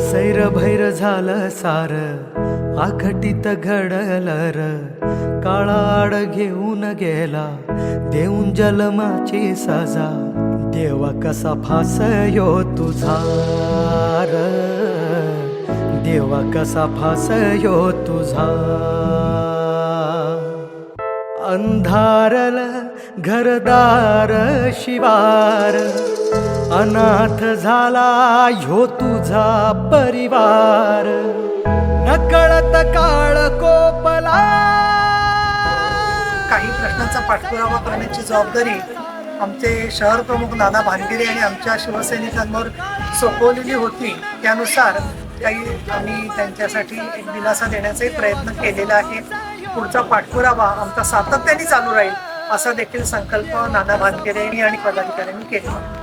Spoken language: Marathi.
सैरभैर झालं सार आखटीत घडलं र, काळाड घेऊन गेला देऊन जलमाची सजा, देवा कसा फासयो तुझा र, देवा कसा फासयो तुझा. अंधारल घरदार शिवार, अनाथ झाला ह्यो तुझा परिवार, नकळत काळ कोपला. काही प्रश्नांचा पाठपुरावा करण्याची जबाबदारी आमचे शहर प्रमुख नाना भानगिरे आणि आमच्या शिवसैनिकांवर सोपवलेली होती. त्यानुसार आम्ही त्यांच्यासाठी एक दिलासा देण्याचाही प्रयत्न केलेला आहे. पुढचा पाठपुरावा आमचा सातत्याने चालू राहील असा देखील संकल्प नाना भानगिरे आणि पदाधिकाऱ्यांनी केला.